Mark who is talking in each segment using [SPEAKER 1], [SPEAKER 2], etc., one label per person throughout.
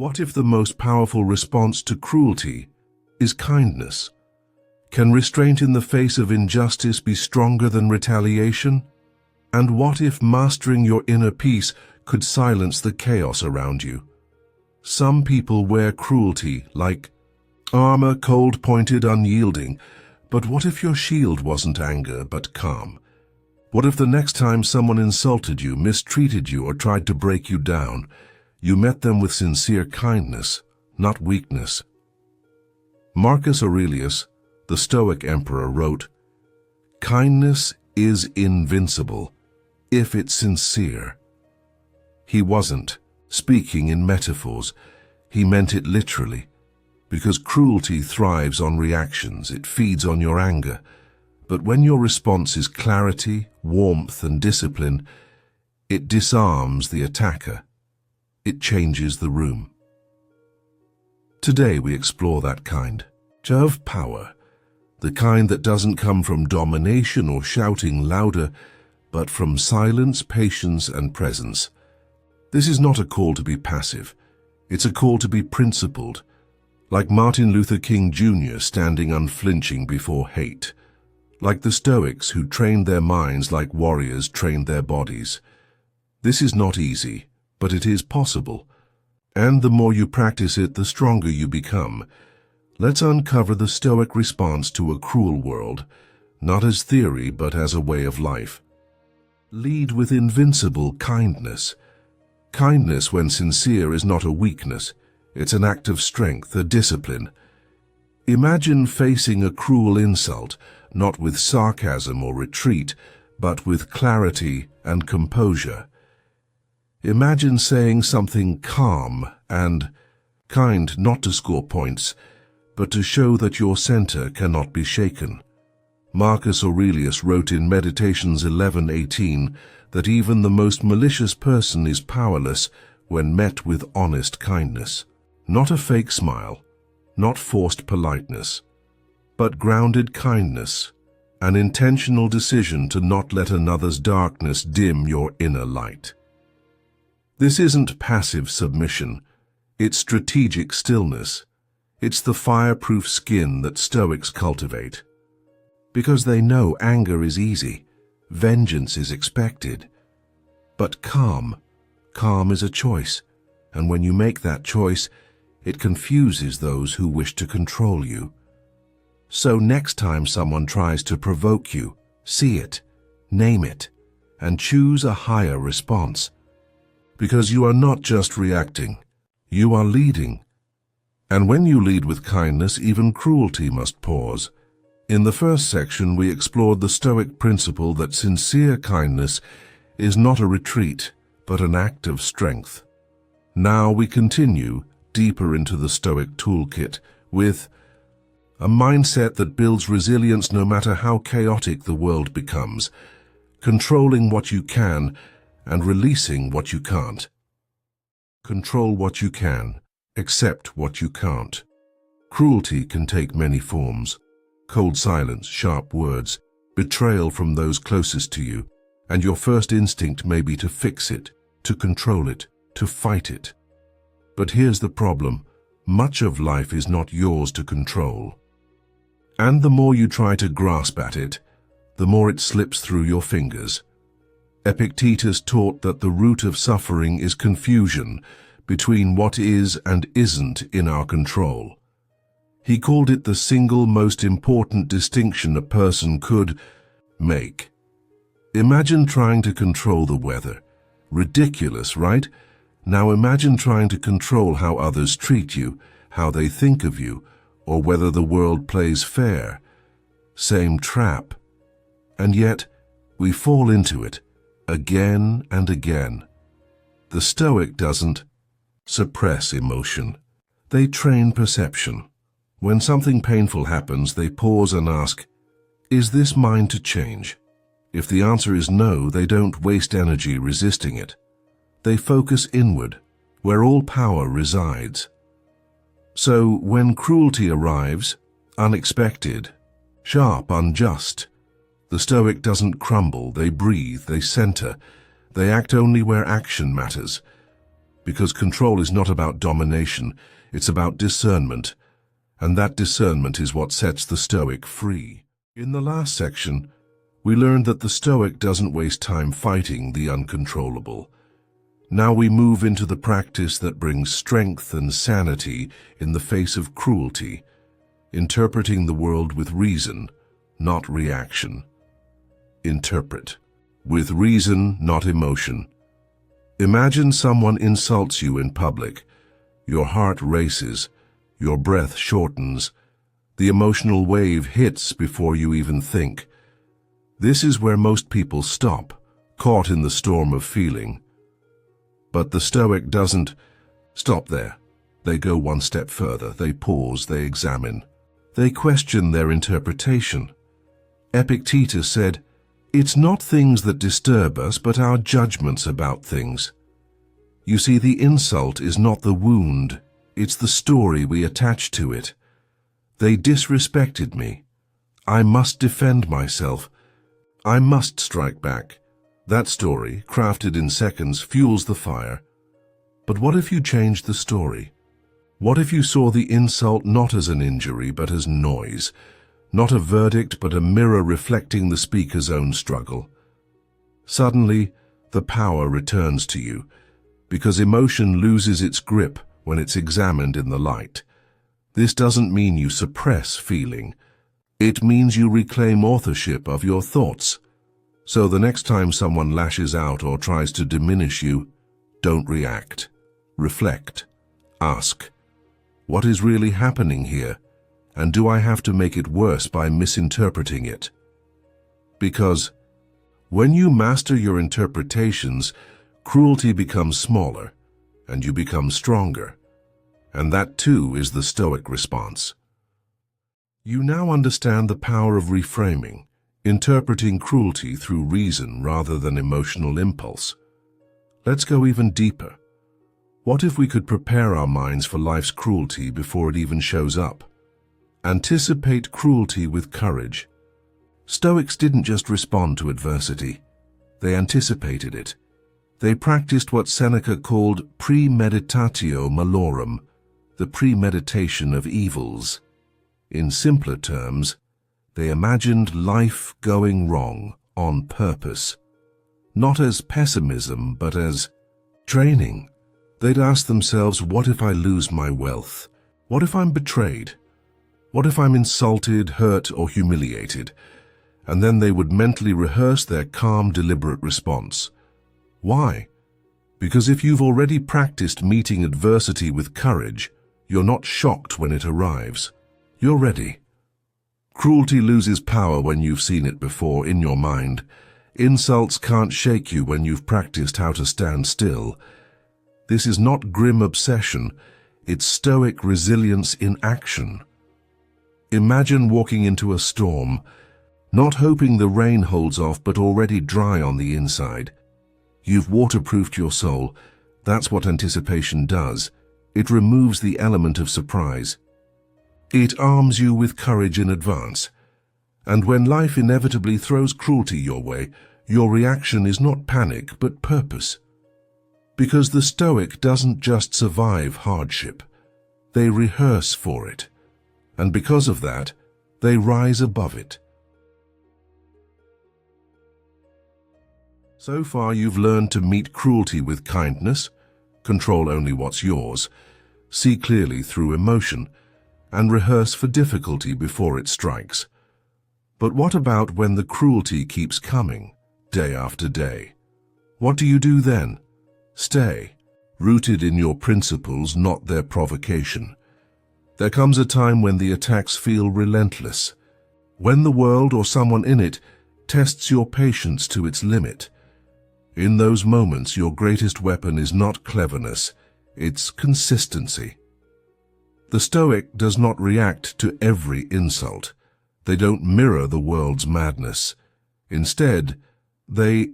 [SPEAKER 1] What if the most powerful response to cruelty is kindness? Can restraint in the face of injustice be stronger than retaliation? And what if mastering your inner peace could silence the chaos around you? Some people wear cruelty like armor, cold-pointed, unyielding. But what if your shield wasn't anger, but calm? What if the next time someone insulted you, mistreated you, or tried to break you down, you met them with sincere kindness, not weakness? Marcus Aurelius, the Stoic emperor, wrote, "Kindness is invincible if it's sincere." He wasn't speaking in metaphors. He meant it literally, because cruelty thrives on reactions. It feeds on your anger. But when your response is clarity, warmth, and discipline, it disarms the attacker. It changes the room. Today we explore that kind of power, the kind that doesn't come from domination or shouting louder, but from silence, patience, and presence. This is not a call to be passive. It's a call to be principled, like Martin Luther King Jr. standing unflinching before hate, like the Stoics who trained their minds like warriors trained their bodies. This is not easy, but it is possible. And the more you practice it, the stronger you become. Let's uncover the Stoic response to a cruel world, not as theory, but as a way of life. Lead with invincible kindness. Kindness, when sincere, is not a weakness. It's an act of strength, a discipline. Imagine facing a cruel insult, not with sarcasm or retreat, but with clarity and composure. Imagine saying something calm and kind, not to score points, but to show that your center cannot be shaken. Marcus Aurelius wrote in Meditations 11:18 that even the most malicious person is powerless when met with honest kindness. Not a fake smile, not forced politeness, but grounded kindness, an intentional decision to not let another's darkness dim your inner light. This isn't passive submission, it's strategic stillness. It's the fireproof skin that Stoics cultivate. Because they know anger is easy, vengeance is expected. But calm is a choice, and when you make that choice, it confuses those who wish to control you. So next time someone tries to provoke you, see it, name it, and choose a higher response. Because you are not just reacting, you are leading. And when you lead with kindness, even cruelty must pause. In the first section, we explored the Stoic principle that sincere kindness is not a retreat, but an act of strength. Now we continue deeper into the Stoic toolkit with a mindset that builds resilience no matter how chaotic the world becomes, controlling what you can and releasing what you can't. Control what you can, accept what you can't. Cruelty can take many forms: cold silence, sharp words, betrayal from those closest to you, and your first instinct may be to fix it, to control it, to fight it. But here's the problem: much of life is not yours to control. And the more you try to grasp at it, the more it slips through your fingers. Epictetus taught that the root of suffering is confusion between what is and isn't in our control. He called it the single most important distinction a person could make. Imagine trying to control the weather. Ridiculous, right? Now imagine trying to control how others treat you, how they think of you, or whether the world plays fair. Same trap. And yet, we fall into it, again and again. The Stoic doesn't suppress emotion. They train perception. When something painful happens, they pause and ask, is this mine to change? If the answer is no, they don't waste energy resisting it. They focus inward, where all power resides. So when cruelty arrives, unexpected, sharp, unjust, the Stoic doesn't crumble, they breathe, they center, they act only where action matters. Because control is not about domination, it's about discernment, and that discernment is what sets the Stoic free. In the last section, we learned that the Stoic doesn't waste time fighting the uncontrollable. Now we move into the practice that brings strength and sanity in the face of cruelty, interpreting the world with reason, not reaction. Interpret. With reason, not emotion. Imagine someone insults you in public. Your heart races, your breath shortens, the emotional wave hits before you even think. This is where most people stop, caught in the storm of feeling. But the Stoic doesn't stop there. They go one step further. They pause, they examine. They question their interpretation. Epictetus said, "It's not things that disturb us, but our judgments about things." You see, the insult is not the wound, it's the story we attach to it. They disrespected me. I must defend myself. I must strike back. That story, crafted in seconds, fuels the fire. But what if you changed the story? What if you saw the insult not as an injury, but as noise? Not a verdict, but a mirror reflecting the speaker's own struggle. Suddenly, the power returns to you, because emotion loses its grip when it's examined in the light. This doesn't mean you suppress feeling. It means you reclaim authorship of your thoughts. So the next time someone lashes out or tries to diminish you, don't react. Reflect. Ask, what is really happening here? And do I have to make it worse by misinterpreting it? Because when you master your interpretations, cruelty becomes smaller, and you become stronger. And that too is the Stoic response. You now understand the power of reframing, interpreting cruelty through reason rather than emotional impulse. Let's go even deeper. What if we could prepare our minds for life's cruelty before it even shows up? Anticipate cruelty with courage. Stoics didn't just respond to adversity. They anticipated it. They practiced what Seneca called premeditatio malorum, the premeditation of evils. In simpler terms, they imagined life going wrong on purpose. Not as pessimism, but as training. They'd ask themselves, what if I lose my wealth? What if I'm betrayed? What if I'm insulted, hurt, or humiliated? And then they would mentally rehearse their calm, deliberate response. Why? Because if you've already practiced meeting adversity with courage, you're not shocked when it arrives. You're ready. Cruelty loses power when you've seen it before in your mind. Insults can't shake you when you've practiced how to stand still. This is not grim obsession, it's Stoic resilience in action. Imagine walking into a storm, not hoping the rain holds off but already dry on the inside. You've waterproofed your soul. That's what anticipation does. It removes the element of surprise. It arms you with courage in advance. And when life inevitably throws cruelty your way, your reaction is not panic but purpose. Because the Stoic doesn't just survive hardship. They rehearse for it. And because of that, they rise above it. So far you've learned to meet cruelty with kindness, control only what's yours, see clearly through emotion, and rehearse for difficulty before it strikes. But what about when the cruelty keeps coming, day after day? What do you do then? Stay, rooted in your principles, not their provocation. There comes a time when the attacks feel relentless, when the world or someone in it tests your patience to its limit. In those moments, your greatest weapon is not cleverness, it's consistency. The Stoic does not react to every insult. They don't mirror the world's madness. Instead, they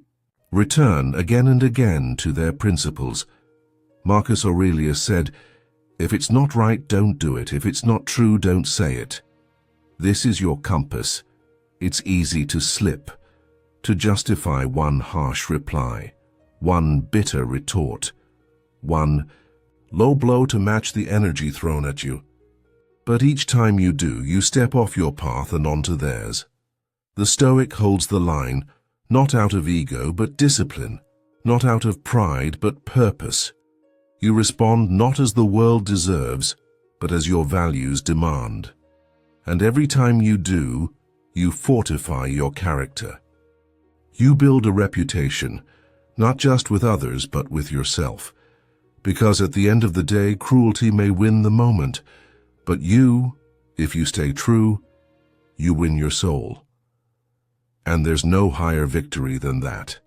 [SPEAKER 1] return again and again to their principles. Marcus Aurelius said, "If it's not right, don't do it. If it's not true, don't say it." This is your compass. It's easy to slip, to justify one harsh reply, one bitter retort, One low blow to match the energy thrown at you. But each time you do, you step off your path and onto theirs. The Stoic holds the line, not out of ego but discipline, not out of pride but purpose. You respond not as the world deserves, but as your values demand. And every time you do, you fortify your character. You build a reputation, not just with others but with yourself. Because at the end of the day, cruelty may win the moment, but you, if you stay true, you win your soul. And there's no higher victory than that.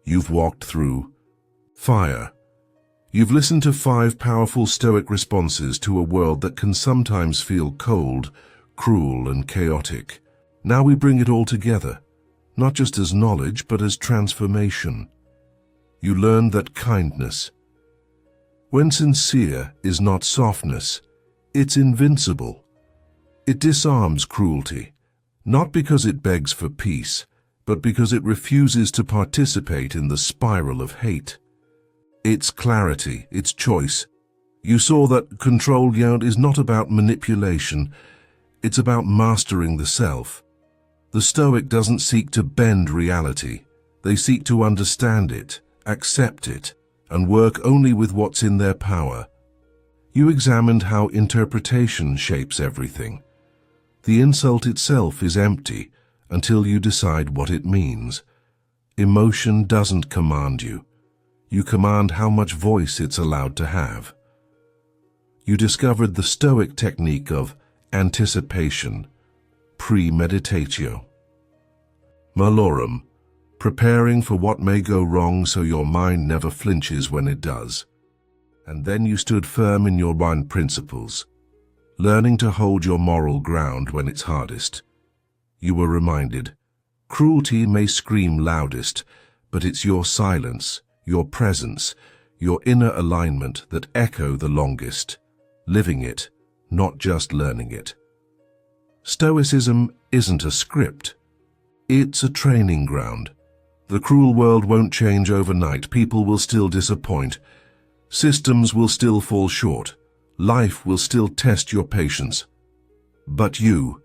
[SPEAKER 1] You've walked through fire. You've listened to 5 powerful Stoic responses to a world that can sometimes feel cold, cruel, and chaotic. Now we bring it all together, not just as knowledge, but as transformation. You learn that kindness, when sincere, is not softness, it's invincible. It disarms cruelty, not because it begs for peace, but because it refuses to participate in the spiral of hate. It's clarity, it's choice. You saw that control is not about manipulation, it's about mastering the self. The Stoic doesn't seek to bend reality. They seek to understand it, accept it, and work only with what's in their power. You examined how interpretation shapes everything. The insult itself is empty until you decide what it means. Emotion doesn't command you. You command how much voice it's allowed to have. You discovered the Stoic technique of anticipation, premeditatio. Malorum, preparing for what may go wrong so your mind never flinches when it does. And then you stood firm in your own principles, learning to hold your moral ground when it's hardest. You were reminded, cruelty may scream loudest, but it's your silence, your presence, your inner alignment that echo the longest, living it, not just learning it. Stoicism isn't a script. It's a training ground. The cruel world won't change overnight. People will still disappoint. Systems will still fall short. Life will still test your patience. But you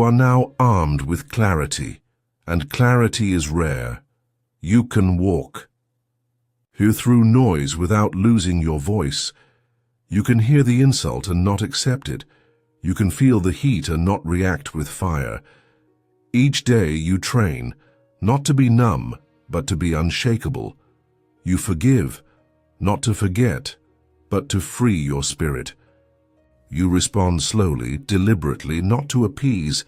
[SPEAKER 1] are now armed with clarity, and clarity is rare. You can walk through noise without losing your voice. You can hear the insult and not accept it. You can feel the heat and not react with fire. Each day you train, not to be numb, but to be unshakable. You forgive, not to forget, but to free your spirit. You respond slowly, deliberately, not to appease,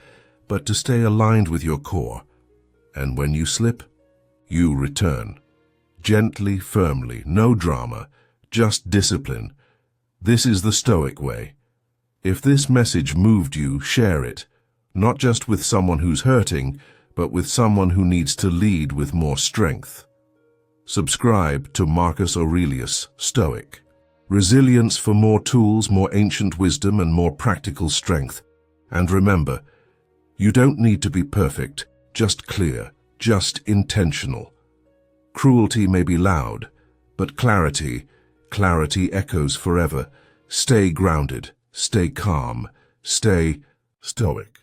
[SPEAKER 1] but to stay aligned with your core. And when you slip, you return. Gently, firmly, no drama, just discipline. This is the Stoic way. If this message moved you, share it, not just with someone who's hurting, but with someone who needs to lead with more strength. Subscribe to Marcus Aurelius Stoic Resilience for more tools, more ancient wisdom, and more practical strength. And remember, you don't need to be perfect, just clear, just intentional. Cruelty may be loud, but clarity echoes forever. Stay grounded, stay calm, stay Stoic.